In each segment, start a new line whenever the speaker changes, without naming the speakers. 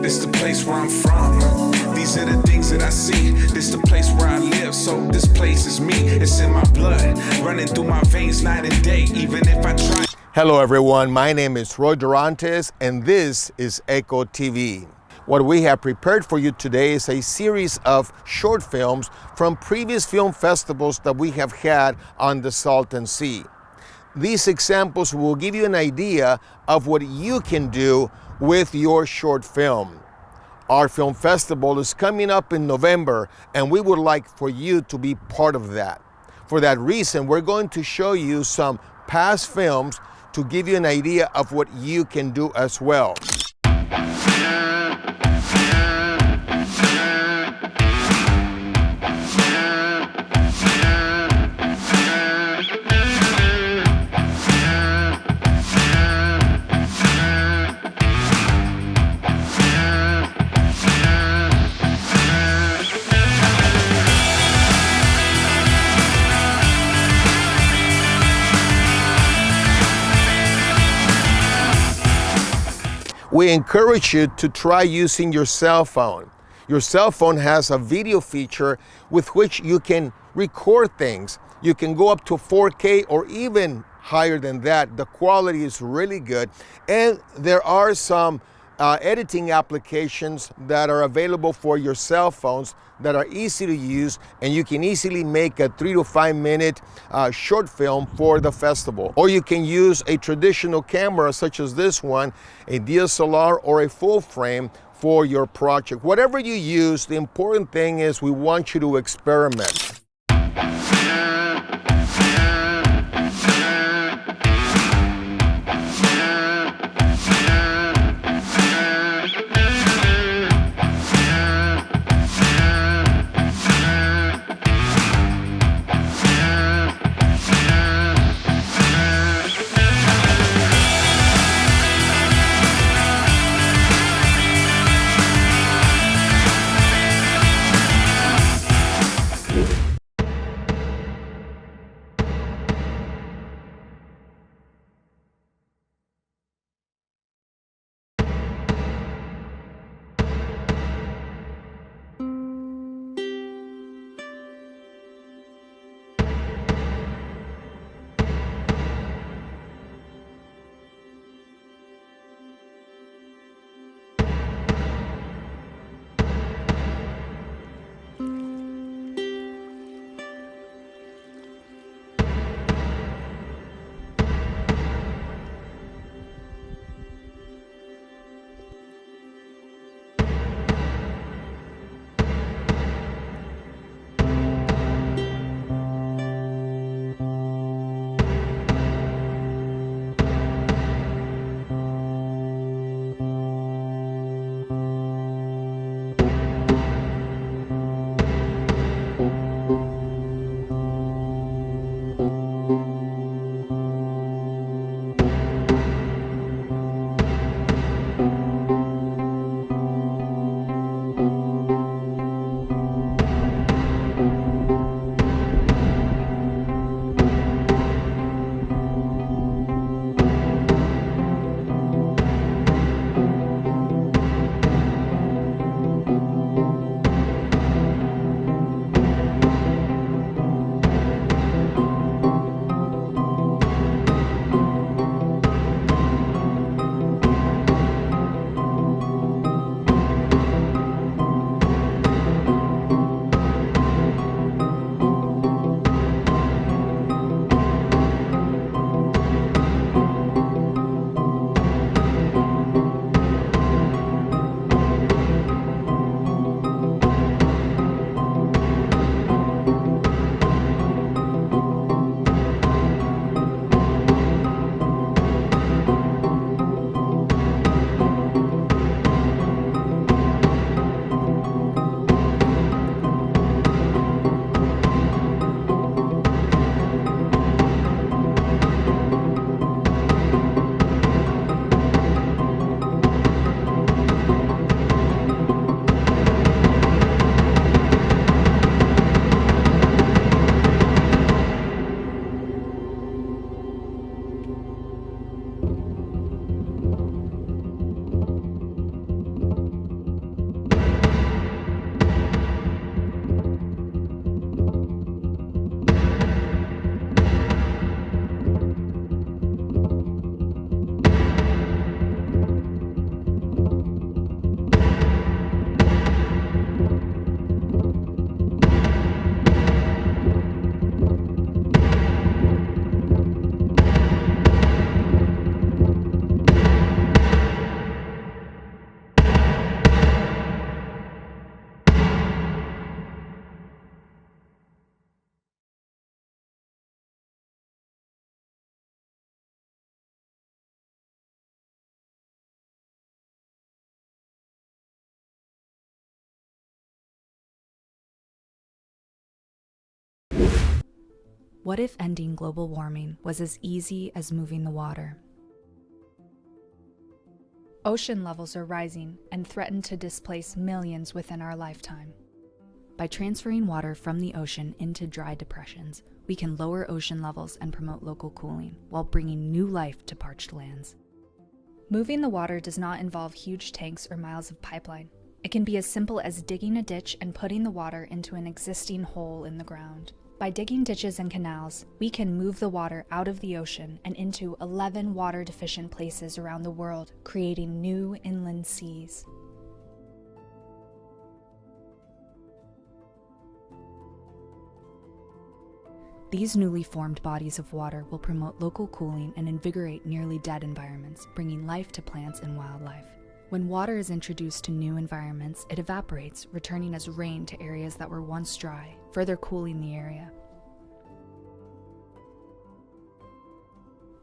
This the place where I'm from. These are the things that I see. This the place where I live, so this place is me. It's in my blood, running through my veins night and day, even if I try.
Hello everyone, my name is Roy Durantes and this is Echo TV. What we have prepared for you today is a series of short films from previous film festivals that we have had on the Salton Sea. These examples will give you an idea of what you can do with your short film. Our film festival is coming up in November and we would like for you to be part of that. For that reason, we're going to show you some past films to give you an idea of what you can do as well. We encourage you to try using your cell phone. Your cell phone has a video feature with which you can record things. You can go up to 4K or even higher than that. The quality is really good. And there are some editing applications that are available for your cell phones that are easy to use, and you can easily make a 3 to 5 minute short film for the festival. Or you can use a traditional camera such as this one, a DSLR or a full frame for your project. Whatever you use, the important thing is we want you to experiment.
What if ending global warming was as easy as moving the water? Ocean levels are rising and threaten to displace millions within our lifetime. By transferring water from the ocean into dry depressions, we can lower ocean levels and promote local cooling while bringing new life to parched lands. Moving the water does not involve huge tanks or miles of pipeline. It can be as simple as digging a ditch and putting the water into an existing hole in the ground. By digging ditches and canals, we can move the water out of the ocean and into 11 water-deficient places around the world, creating new inland seas. These newly formed bodies of water will promote local cooling and invigorate nearly dead environments, bringing life to plants and wildlife. When water is introduced to new environments, it evaporates, returning as rain to areas that were once dry, further cooling the area.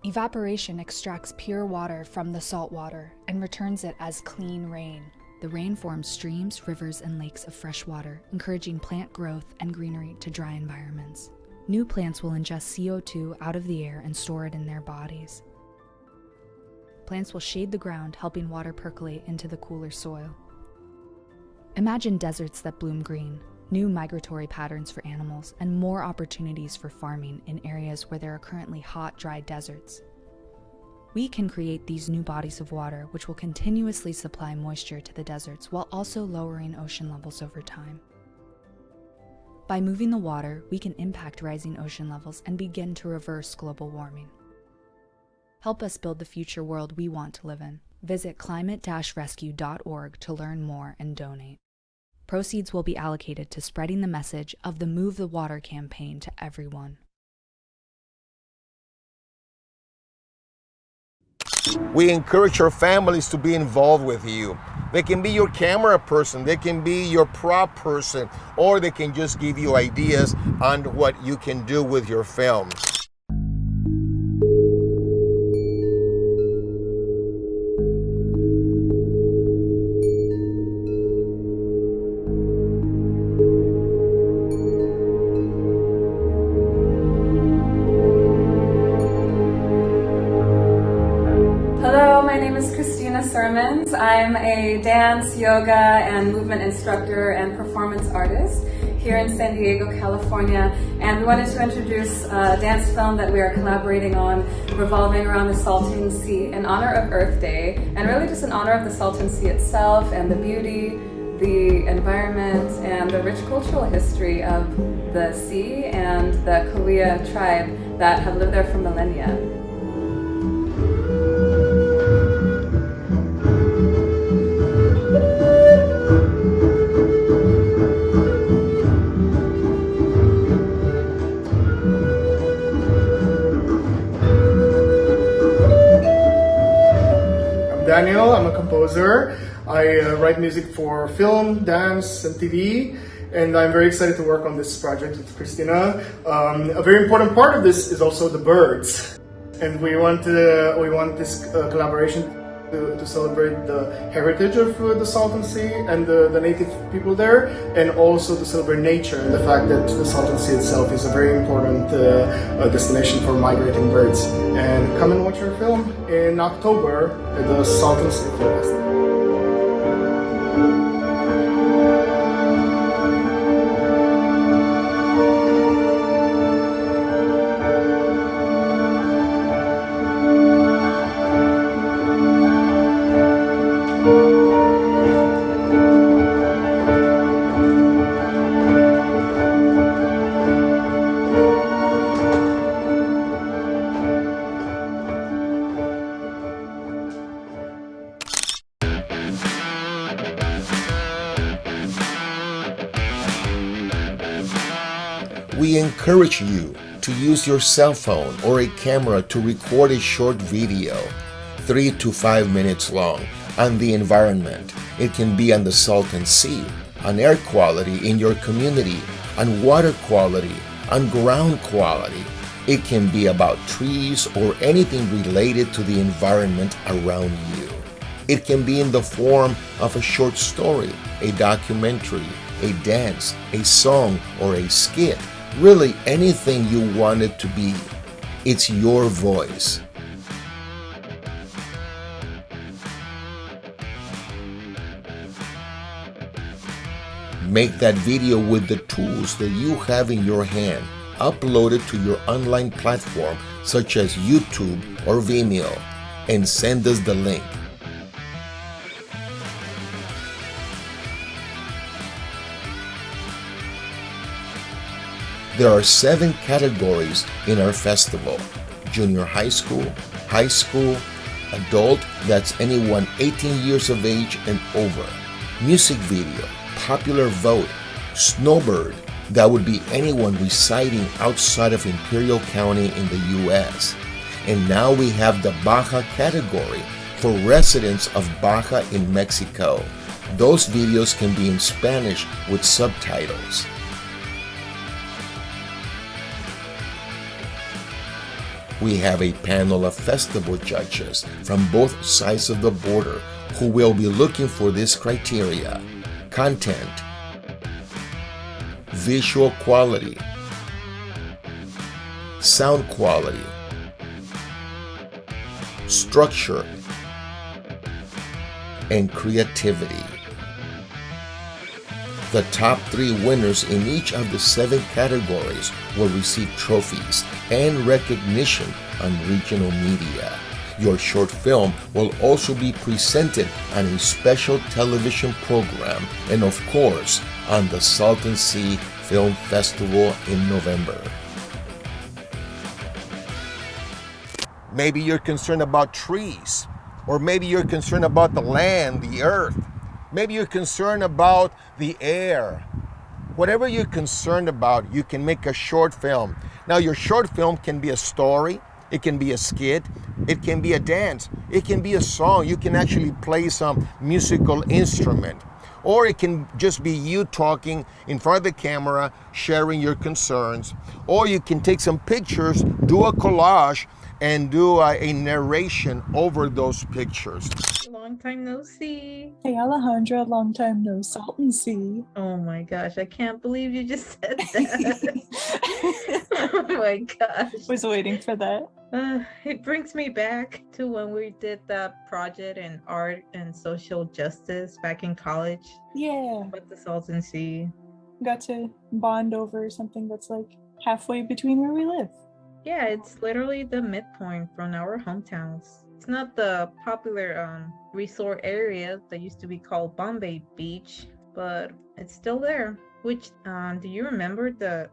Evaporation extracts pure water from the salt water and returns it as clean rain. The rain forms streams, rivers, and lakes of fresh water, encouraging plant growth and greenery to dry environments. New plants will ingest CO2 out of the air and store it in their bodies. Plants will shade the ground, helping water percolate into the cooler soil. Imagine deserts that bloom green, new migratory patterns for animals, and more opportunities for farming in areas where there are currently hot, dry deserts. We can create these new bodies of water, which will continuously supply moisture to the deserts while also lowering ocean levels over time. By moving the water, we can impact rising ocean levels and begin to reverse global warming. Help us build the future world we want to live in. Visit climate-rescue.org to learn more and donate. Proceeds will be allocated to spreading the message of the Move the Water campaign to everyone.
We encourage our families to be involved with you. They can be your camera person, they can be your prop person, or they can just give you ideas on what you can do with your film.
I'm a dance, yoga, and movement instructor and performance artist here in San Diego, California. And we wanted to introduce a dance film that we are collaborating on revolving around the Salton Sea in honor of Earth Day, and really just in honor of the Salton Sea itself and the beauty, the environment, and the rich cultural history of the sea and the Kalia tribe that have lived there for millennia.
Daniel, I'm a composer. I write music for film, dance, and TV, and I'm very excited to work on this project with Christina. A very important part of this is also the birds, and we want this collaboration to celebrate the heritage of the Salton Sea and the native people there, and also to celebrate nature and the fact that the Salton Sea itself is a very important destination for migrating birds. And come and watch our film in October at the Salton Sea Film Festival.
We encourage you to use your cell phone or a camera to record a short video, 3 to 5 minutes long, on the environment. It can be on the Salton Sea, on air quality in your community, on water quality, on ground quality. It can be about trees or anything related to the environment around you. It can be in the form of a short story, a documentary, a dance, a song, or a skit. really anything you want it to be. It's your voice. Make that video with the tools that you have in your hand. Upload it to your online platform such as YouTube or Vimeo and send us the link. There are 7 categories in our festival: junior high school, adult, that's anyone 18 years of age and over, music video, popular vote, snowbird, that would be anyone residing outside of Imperial County in the U.S. And now we have the Baja category for residents of Baja in Mexico. Those videos can be in Spanish with subtitles. We have a panel of festival judges from both sides of the border who will be looking for this criteria: content, visual quality, sound quality, structure, and creativity. The top 3 winners in each of the 7 categories will receive trophies and recognition on regional media. Your short film will also be presented on a special television program and, of course, on the Salton Sea Film Festival in November. Maybe you're concerned about trees, or maybe you're concerned about the land, the earth. Maybe you're concerned about the air. Whatever you're concerned about, you can make a short film. Now, your short film can be a story, it can be a skit, it can be a dance, it can be a song. You can actually play some musical instrument. Or it can just be you talking in front of the camera, sharing your concerns. Or you can take some pictures, do a collage, and do a narration over those pictures.
Long time no see.
Hey Alejandra, long time no Salton Sea.
Oh my gosh, I can't believe you just said that. Oh my gosh.
Was waiting for that.
It brings me back to when we did that project in art and social justice back in college.
Yeah.
With the Salton Sea.
Got to bond over something that's like halfway between where we live.
Yeah, it's literally the midpoint from our hometowns. It's not the popular resort area that used to be called Bombay Beach, but it's still there. Which, do you remember the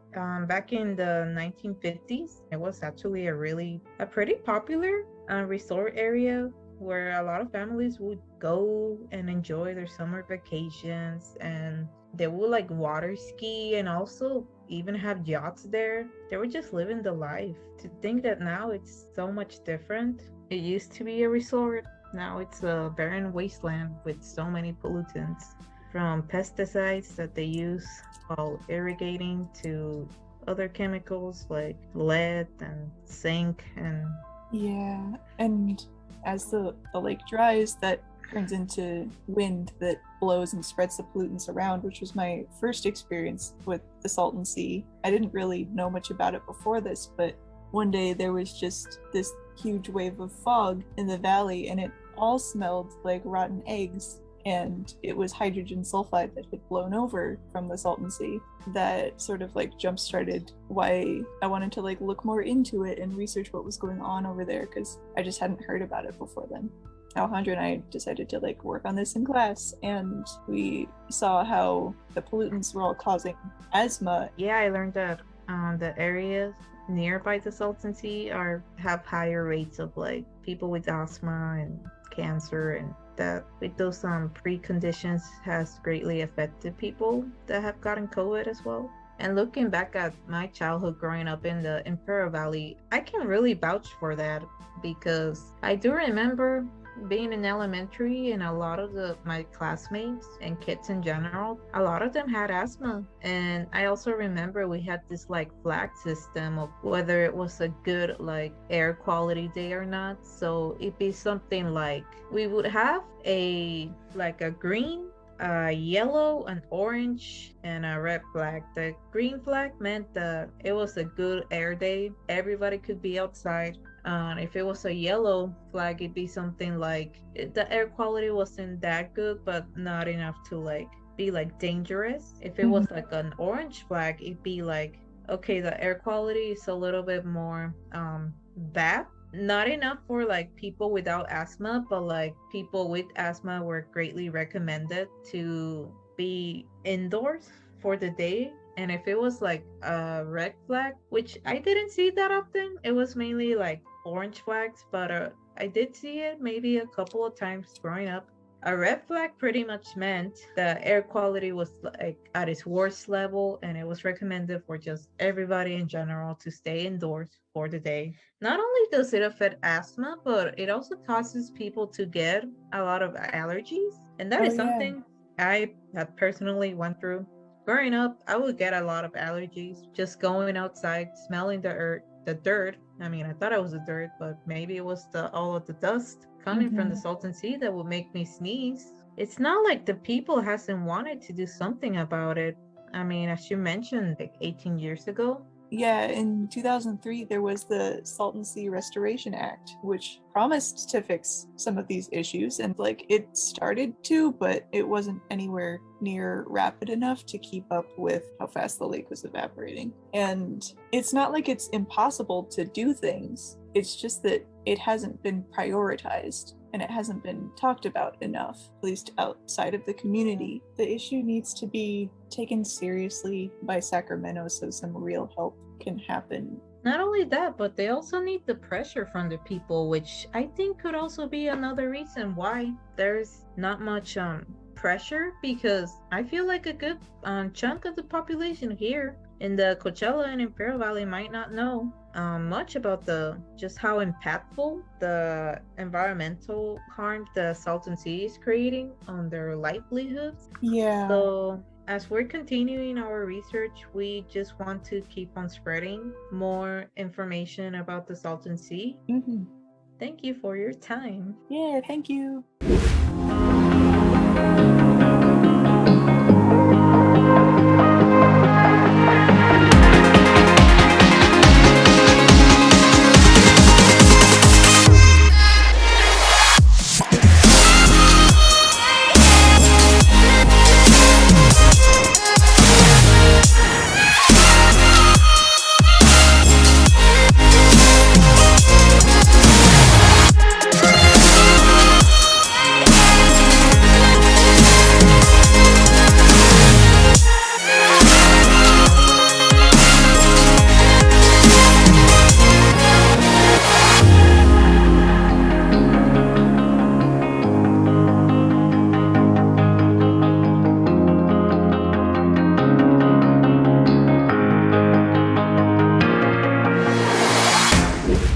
back in the 1950s? It was actually a pretty popular resort area where a lot of families would go and enjoy their summer vacations, and they would like water ski and also even have yachts there. They were just living the life. To think that now it's so much different. It used to be a resort. Now it's a barren wasteland with so many pollutants, from pesticides that they use while irrigating to other chemicals like lead and zinc and
yeah. And as the lake dries, that turns into wind that blows and spreads the pollutants around, which was my first experience with the Salton Sea. I didn't really know much about it before this, but one day there was just this huge wave of fog in the valley, and it all smelled like rotten eggs, and it was hydrogen sulfide that had blown over from the Salton Sea. That sort of like jump-started why I wanted to like look more into it and research what was going on over there, because I just hadn't heard about it before then. Alejandra and I decided to like work on this in class, and we saw how the pollutants were all causing asthma.
Yeah, I learned that the areas nearby the Salton Sea have higher rates of like people with asthma and cancer, and that with those preconditions has greatly affected people that have gotten COVID as well. And looking back at my childhood growing up in the Imperial Valley, I can really vouch for that, because I do remember being in elementary, and a lot of my classmates and kids in general, a lot of them had asthma. And I also remember we had this like flag system of whether it was a good like air quality day or not. So it'd be something like we would have a green a yellow, an orange, and a red flag. The green flag meant that it was a good air day. Everybody could be outside. If it was a yellow flag, it'd be something like the air quality wasn't that good, but not enough to like be like dangerous. If it was like an orange flag, it'd be like, okay, the air quality is a little bit more bad. Not enough for like people without asthma, but like people with asthma were greatly recommended to be indoors for the day. And if it was like a red flag, which I didn't see that often, it was mainly like orange flags, but I did see it maybe a couple of times growing up. A red flag pretty much meant the air quality was like at its worst level, and it was recommended for just everybody in general to stay indoors for the day. Not only does it affect asthma, but it also causes people to get a lot of allergies, and that is something I have personally went through. Growing up, I would get a lot of allergies just going outside, smelling the dirt. I mean, I thought it was the dirt, but maybe it was all of the dust coming from the Salton Sea that would make me sneeze. It's not like the people hasn't wanted to do something about it. I mean, as you mentioned, like 18 years ago.
Yeah, in 2003, there was the Salton Sea Restoration Act, which promised to fix some of these issues. And like it started to, but it wasn't anywhere near rapid enough to keep up with how fast the lake was evaporating. And it's not like it's impossible to do things. It's just that it hasn't been prioritized and it hasn't been talked about enough, at least outside of the community. The issue needs to be taken seriously by Sacramento so some real help can happen.
Not only that, but they also need the pressure from the people, which I think could also be another reason why there's not much pressure, because I feel like a good chunk of the population here in the Coachella and Imperial Valley might not know much about just how impactful the environmental harm the Salton Sea is creating on their livelihoods.
Yeah.
So as we're continuing our research, we just want to keep on spreading more information about the Salton Sea. Thank you for your time.
Yeah, thank you.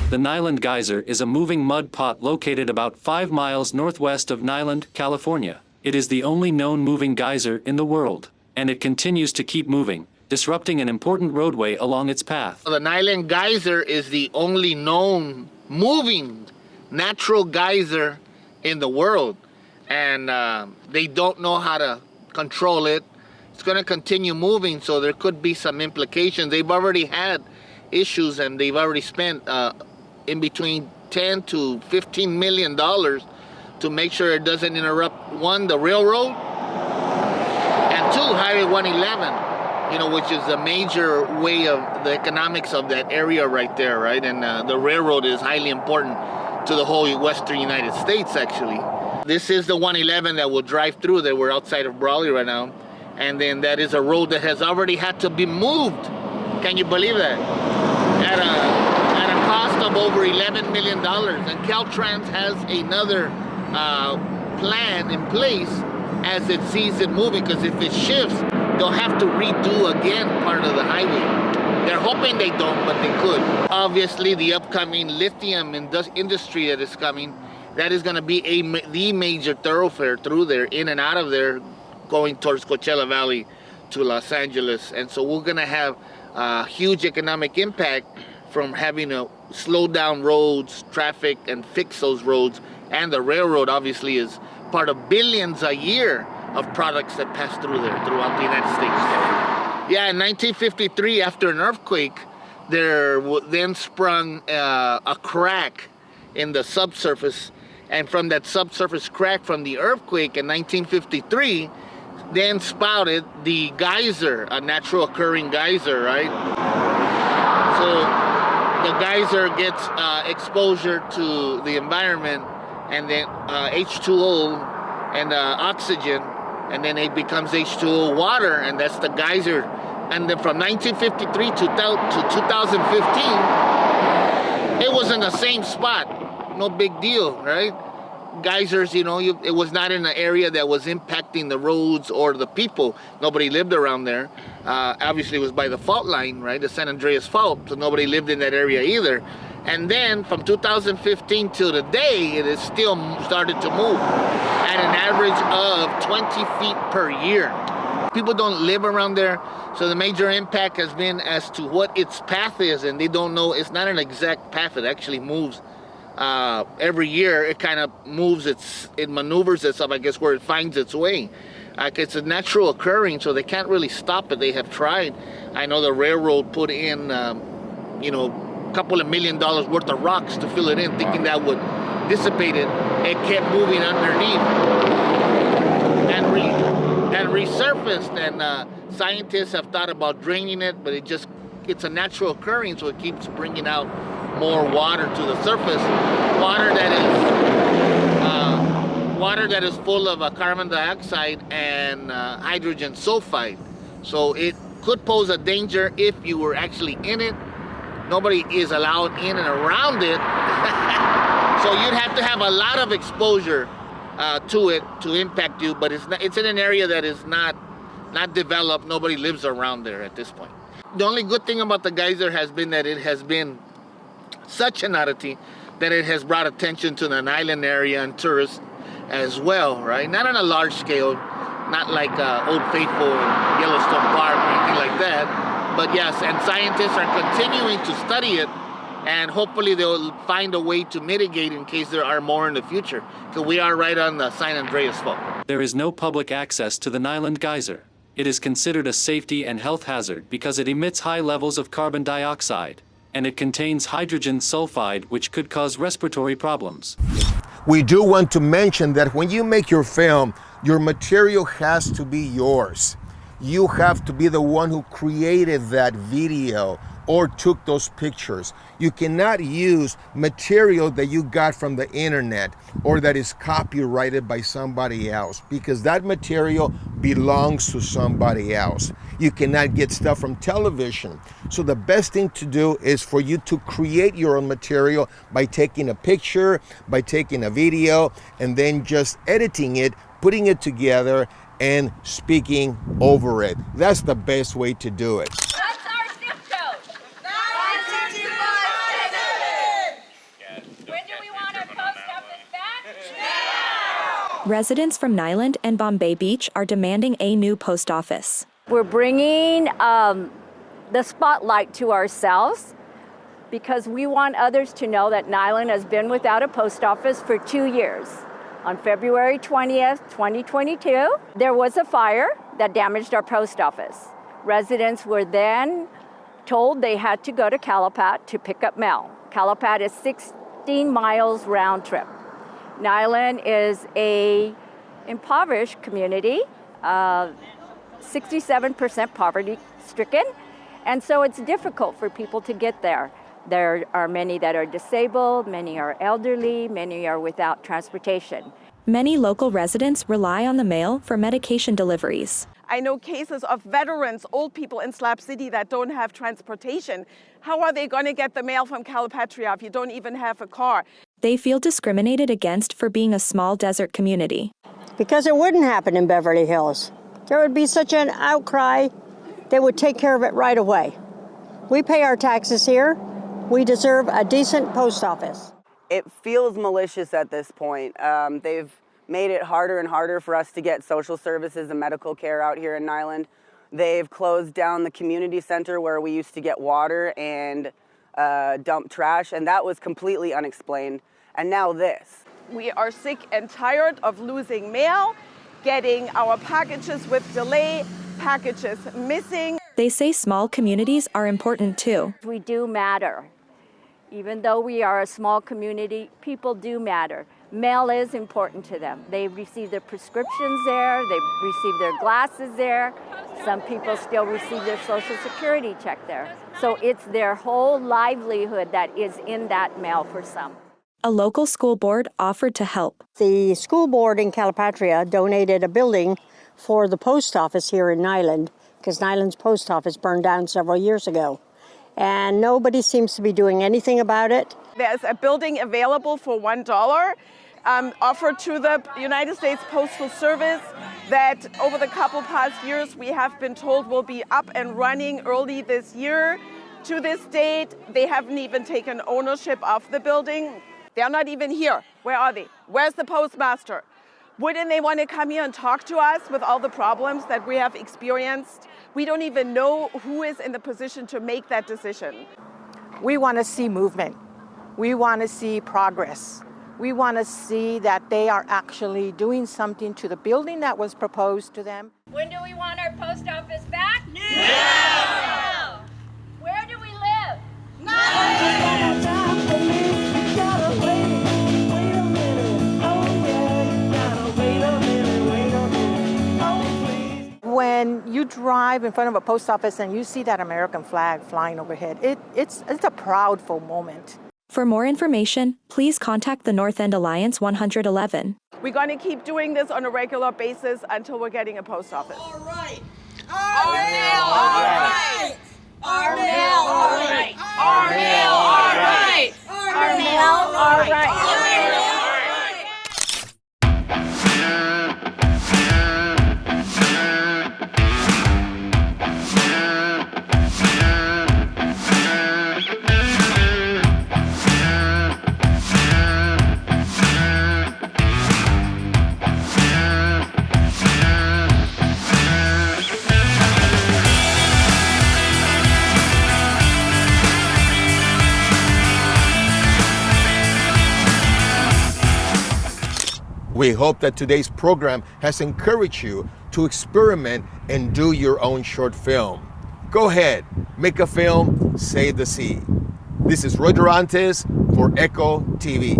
The Nyland Geyser is a moving mud pot located about 5 miles northwest of Nyland, California. It is the only known moving geyser in the world, and it continues to keep moving, disrupting an important roadway along its path.
The Nyland Geyser is the only known moving natural geyser in the world, and they don't know how to control it. It's going to continue moving, so there could be some implications. They've already had issues, and they've already spent in between 10 to 15 million dollars to make sure it doesn't interrupt, one, the railroad, and two, Highway 111, which is a major way of the economics of that area right there, right? And the railroad is highly important to the whole western United States, actually. This is the 111 that will drive through there. We're outside of Brawley right now. And then that is a road that has already had to be moved. Can you believe that? At a cost of over $11 million. And Caltrans has another plan in place as it sees it moving, because if it shifts, they'll have to redo again part of the highway. They're hoping they don't, but they could. Obviously, the upcoming lithium industry that is coming, that is going to be the major thoroughfare through there, in and out of there, going towards Coachella Valley to Los Angeles. And so we're going to have a huge economic impact from having to slow down roads, traffic, and fix those roads. And the railroad obviously is part of billions a year of products that pass through there throughout the United States. Yeah, in 1953, after an earthquake, there then sprung a crack in the subsurface, and from that subsurface crack from the earthquake in 1953, then spouted the geyser, a natural occurring geyser, right? So the geyser gets exposure to the environment, and then H2O and oxygen, and then it becomes H2O water, and that's the geyser. And then from 1953 to 2015, it was in the same spot. No big deal, right? Geysers, it was not in an area that was impacting the roads or the people. Nobody lived around there. Obviously, it was by the fault line, right? The San Andreas Fault, so nobody lived in that area either. And then from 2015 till today, it has still started to move at an average of 20 feet per year. People don't live around there, so the major impact has been as to what its path is, and they don't know. It's not an exact path. It actually moves. Every year it kind of moves, it maneuvers itself, I guess, where it finds its way. It's a natural occurring, so they can't really stop it. They have tried. I know the railroad put in, a couple of $1 million worth of rocks to fill it in, thinking that would dissipate it. It kept moving underneath and resurfaced, and scientists have thought about draining it, but it's a natural occurring, so it keeps bringing out more water to the surface, water that is full of carbon dioxide and hydrogen sulfide. So it could pose a danger if you were actually in it. Nobody is allowed in and around it. So you'd have to have a lot of exposure to it to impact you, but it's in an area that is not developed. Nobody lives around there at this point. The only good thing about the geyser has been that it has been such an oddity that it has brought attention to the island area and tourists as well, right? Not on a large scale, not like Old Faithful and Yellowstone Park or anything like that, but yes, and scientists are continuing to study it, and hopefully they'll find a way to mitigate in case there are more in the future, because we are right on the San Andreas Fault.
There is no public access to the Nyland Geyser. It is considered a safety and health hazard because it emits high levels of carbon dioxide, and it contains hydrogen sulfide, which could cause respiratory problems.
We do want to mention that when you make your film, your material has to be yours. You have to be the one who created that video or took those pictures. You cannot use material that you got from the internet or that is copyrighted by somebody else, because that material belongs to somebody else. You cannot get stuff from television. So the best thing to do is for you to create your own material by taking a picture, by taking a video, and then just editing it, putting it together, and speaking over it. That's the best way to do it.
What's our zip code? 92577! When do we want our post office back? Now!
Residents from Nyland and Bombay Beach are demanding a new post office.
We're bringing the spotlight to ourselves because we want others to know that Nyland has been without a post office for 2 years. On February 20th, 2022, there was a fire that damaged our post office. Residents were then told they had to go to Calapat to pick up mail. Calapat is 16 miles round trip. Nyland is a impoverished community, 67% poverty stricken, and so it's difficult for people to get there. There are many that are disabled, many are elderly, many are without transportation.
Many local residents rely on the mail for medication deliveries.
I know cases of veterans, old people in Slab City that don't have transportation. How are they going to get the mail from Calipatria if you don't even have a car?
They feel discriminated against for being a small desert community.
Because it wouldn't happen in Beverly Hills. There would be such an outcry, they would take care of it right away. We pay our taxes here. We deserve a decent post office.
It feels malicious at this point. They've made it harder and harder for us to get social services and medical care out here in Nyland. They've closed down the community center where we used to get water and dump trash, and that was completely unexplained. And now this.
We are sick and tired of losing mail, getting our packages with delay, packages missing.
They say small communities are important too.
We do matter. Even though we are a small community, people do matter. Mail is important to them. They receive their prescriptions there, they receive their glasses there. Some people still receive their Social Security check there. So it's their whole livelihood that is in that mail for some.
A local school board offered to help.
The school board in Calipatria donated a building for the post office here in Nyland, because Nyland's post office burned down several years ago. And nobody seems to be doing anything about it.
There's a building available for $1 offered to the United States Postal Service that over the couple past years we have been told will be up and running early this year. To this date, they haven't even taken ownership of the building. They're not even here. Where are they? Where's the postmaster? Wouldn't they want to come here and talk to us with all the problems that we have experienced? We don't even know who is in the position to make that decision.
We want to see movement. We want to see progress. We want to see that they are actually doing something to the building that was proposed to them.
When do we want our post office back? Now! Where do we live?
When you drive in front of a post office and you see that American flag flying overhead, it's a proudful moment.
For more information, please contact the North End Alliance 111.
We're going to keep doing this on a regular basis until we're getting a post office.
All right. Our mail, all right. Our mail, all right. Our mail, all right. Our mail, all right.
We hope that today's program has encouraged you to experiment and do your own short film. Go ahead, make a film, save the sea. This is Roy Durantes for Echo TV.